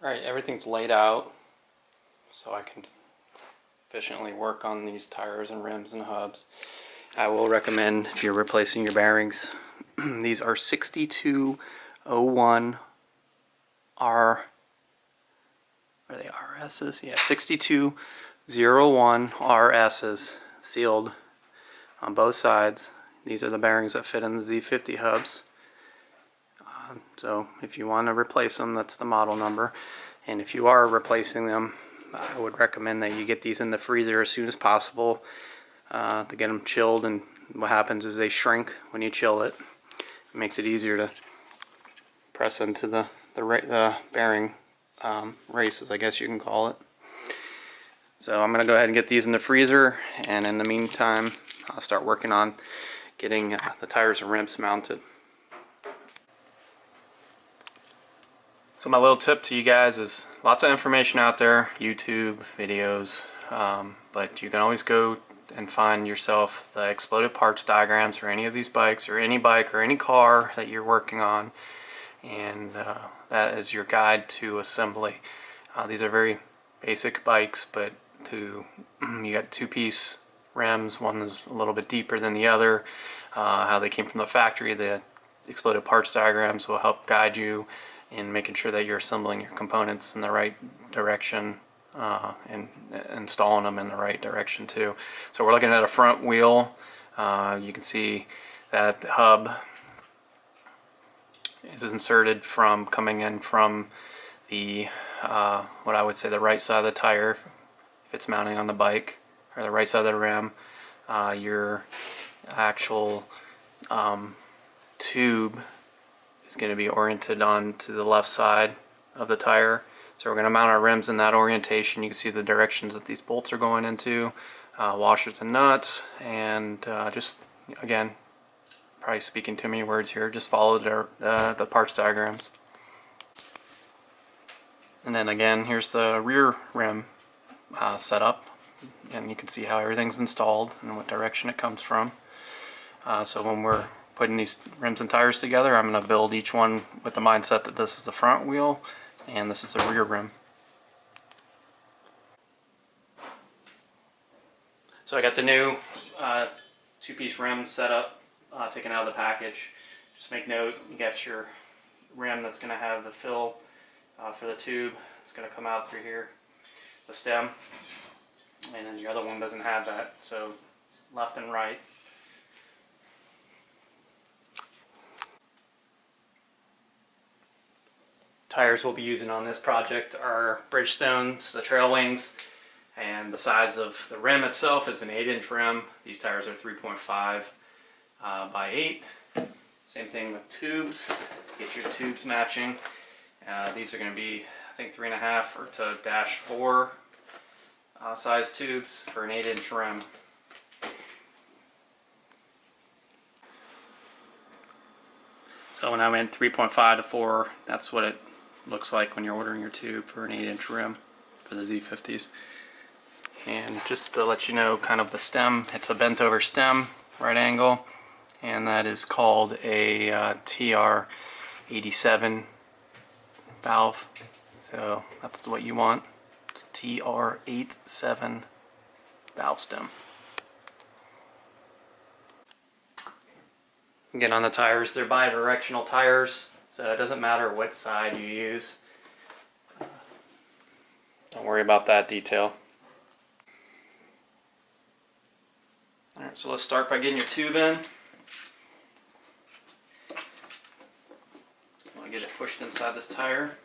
Alright, everything's laid out so I can efficiently work on these tires and rims and hubs. I will recommend, if you're replacing your bearings, these are 6201 R, are they RSs? Yeah, 6201 RSs, sealed on both sides. These are the bearings that fit in the Z50 hubs. So if you want to replace them, that's the model number. And if you are replacing them, I would recommend that you get these in the freezer as soon as possible to get them chilled. And what happens is they shrink when you chill it. It makes it easier to press into the bearing races, I guess you can call it. So I'm going to go ahead and get these in the freezer, and in the meantime I'll start working on getting the tires and rims mounted. So my little tip to you guys is lots of information out there, YouTube, videos, but you can always go and find yourself the exploded parts diagrams for any of these bikes, or any bike or any car that you're working on, and that is your guide to assembly. These are very basic bikes, but you got two-piece rims, one is a little bit deeper than the other, how they came from the factory. The exploded parts diagrams will help guide you in making sure that you're assembling your components in the right direction and installing them in the right direction too. So we're looking at a front wheel. You can see that the hub is inserted from coming in from the what I would say the right side of the tire if it's mounting on the bike, or the right side of the rim. Your actual tube is going to be oriented on to the left side of the tire. So we're going to mount our rims in that orientation. You can see the directions that these bolts are going into, washers and nuts, and just again, probably speaking too many words here, just follow the parts diagrams. And then again, here's the rear rim setup, and you can see how everything's installed and what direction it comes from. So when we're putting these rims and tires together, I'm going to build each one with the mindset that this is the front wheel and this is the rear rim. So I got the new two-piece rim set up, taken out of the package. Just make note, you got your rim that's going to have the fill for the tube. It's going to come out through here, the stem, and then the other one doesn't have that, so left and right. Tires we'll be using on this project are Bridgestones, the trail wings, and the size of the rim itself is an 8-inch rim. These tires are 3.5 by 8. Same thing with tubes. Get your tubes matching. These are going to be, I think, 3.5 or to -4 size tubes for an 8-inch rim. So when I went 3.5 to 4, that's what it looks like when you're ordering your tube for an 8-inch rim for the Z50s. And just to let you know, kind of the stem, it's a bent over stem, right angle, and that is called a TR87 valve. So that's what you want. It's TR87 valve stem. Again, on the tires, they're bidirectional tires, so it doesn't matter what side you use. Don't worry about that detail. Alright, so let's start by getting your tube in. You want to get it pushed inside this tire.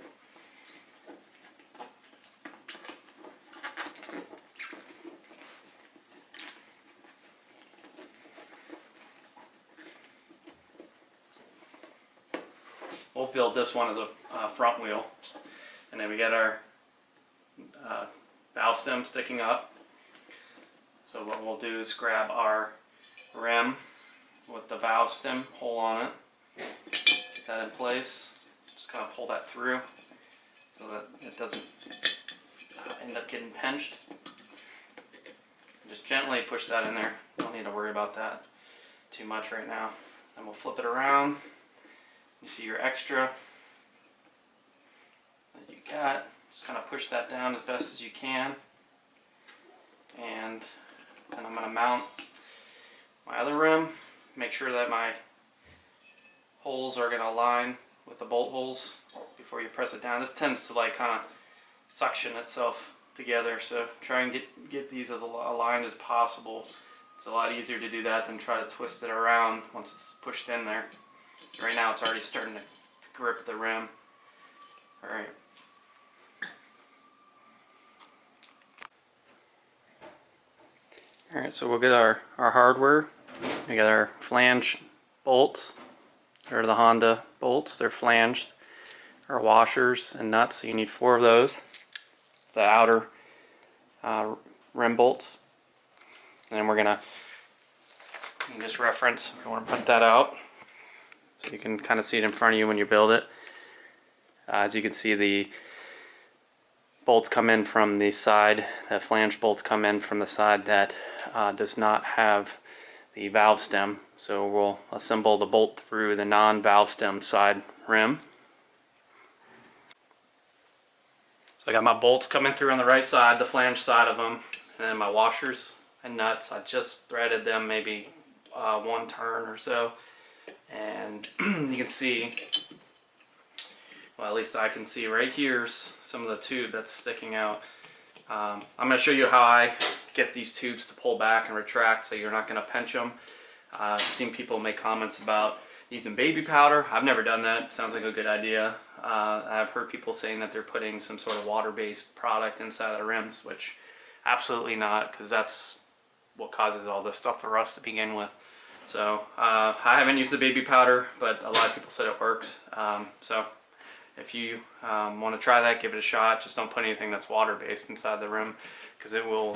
We'll build this one as a front wheel, and then we got our valve stem sticking up. So what we'll do is grab our rim with the valve stem hole on it, get that in place, just kind of pull that through so that it doesn't end up getting pinched. Just gently push that in there. Don't need to worry about that too much right now. Then we'll flip it around. You see your extra, that you got. Just kind of push that down as best as you can. And then I'm going to mount my other rim. Make sure that my holes are going to align with the bolt holes before you press it down. This tends to like kind of suction itself together, so try and get these as aligned as possible. It's a lot easier to do that than try to twist it around once it's pushed in there. So right now it's already starting to grip the rim. Alright. Alright, so we'll get our hardware. We got our flange bolts. They're the Honda bolts. They're flanged. Our washers and nuts, so you need 4 of those. The outer rim bolts. And then we're gonna just reference if you want to print that out, so you can kind of see it in front of you when you build it. As you can see, the bolts come in from the side. The flange bolts come in from the side that does not have the valve stem. So we'll assemble the bolt through the non-valve stem side rim. So I got my bolts coming through on the right side, the flange side of them, and then my washers and nuts. I just threaded them maybe 1 turn or so, and you can see, well, at least I can see right here's some of the tube that's sticking out. I'm going to show you how I get these tubes to pull back and retract so you're not going to pinch them. I've seen people make comments about using baby powder. I've never done that. Sounds like a good idea. I've heard people saying that they're putting some sort of water-based product inside of the rims, which absolutely not, because that's what causes all this stuff to rust to begin with. So I haven't used the baby powder, but a lot of people said it works. So if you want to try that, give it a shot. Just don't put anything that's water-based inside the rim, because it will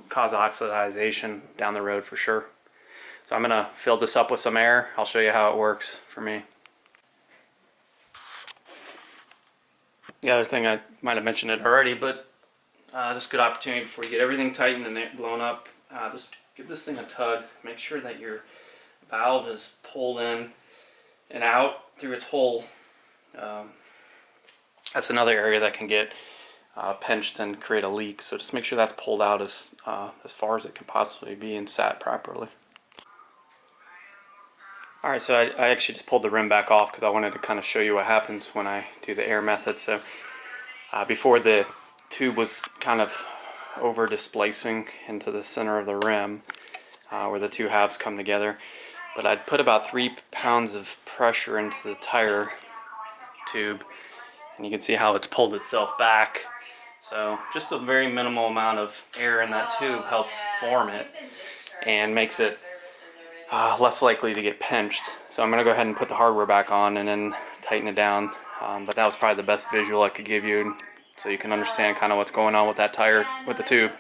cause oxidization down the road for sure. So I'm going to fill this up with some air. I'll show you how it works for me. The other thing, I might have mentioned it already, but this is a good opportunity before you get everything tightened and blown up. Just give this thing a tug. Make sure that your valve is pulled in and out through its hole. That's another area that can get pinched and create a leak. So just make sure that's pulled out as far as it can possibly be and sat properly. Alright, so I actually just pulled the rim back off because I wanted to kind of show you what happens when I do the air method. So before, the tube was kind of over displacing into the center of the rim where the two halves come together, but I'd put about 3 pounds of pressure into the tire tube, and you can see how it's pulled itself back. So just a very minimal amount of air in that tube helps form it and makes it less likely to get pinched. So I'm going to go ahead and put the hardware back on and then tighten it down. But that was probably the best visual I could give you, so you can understand kind of what's going on with that tire, with the tube.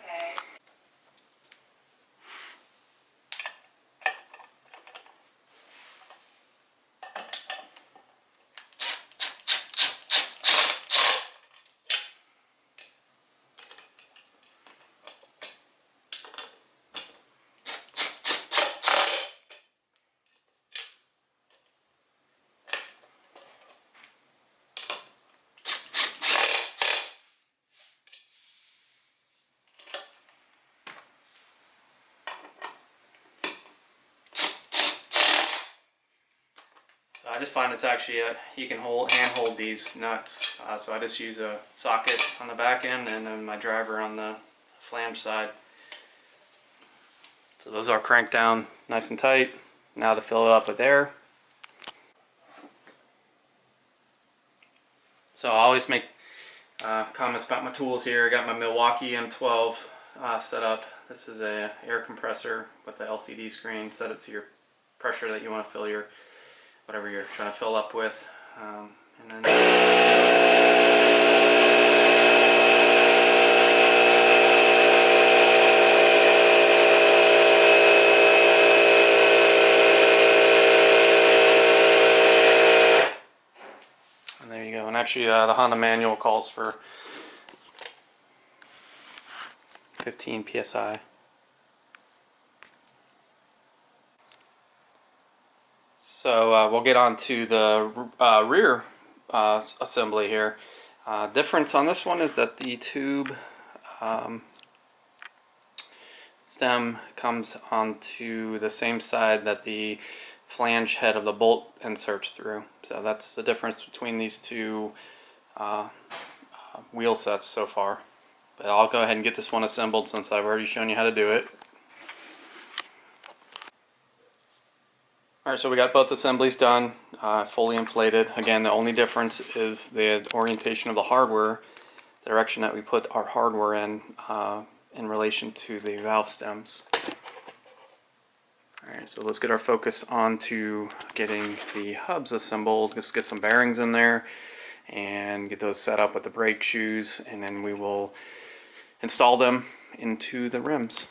I just find it's actually you can hand hold these nuts, so I just use a socket on the back end and then my driver on the flange side. So those are cranked down nice and tight. Now to fill it up with air. So I always make comments about my tools here. I got my Milwaukee M12 set up. This is a air compressor with the LCD screen. Set it to your pressure that you want to fill your whatever you're trying to fill up with, and then there you go. And actually, the Honda manual calls for 15 psi. So we'll get on to the rear assembly here. Difference on this one is that the tube stem comes onto the same side that the flange head of the bolt inserts through. So that's the difference between these two wheel sets so far. But I'll go ahead and get this one assembled since I've already shown you how to do it. Alright, so we got both assemblies done, fully inflated. Again, the only difference is the orientation of the hardware, the direction that we put our hardware in relation to the valve stems. Alright, so let's get our focus on to getting the hubs assembled. Let's get some bearings in there and get those set up with the brake shoes, and then we will install them into the rims.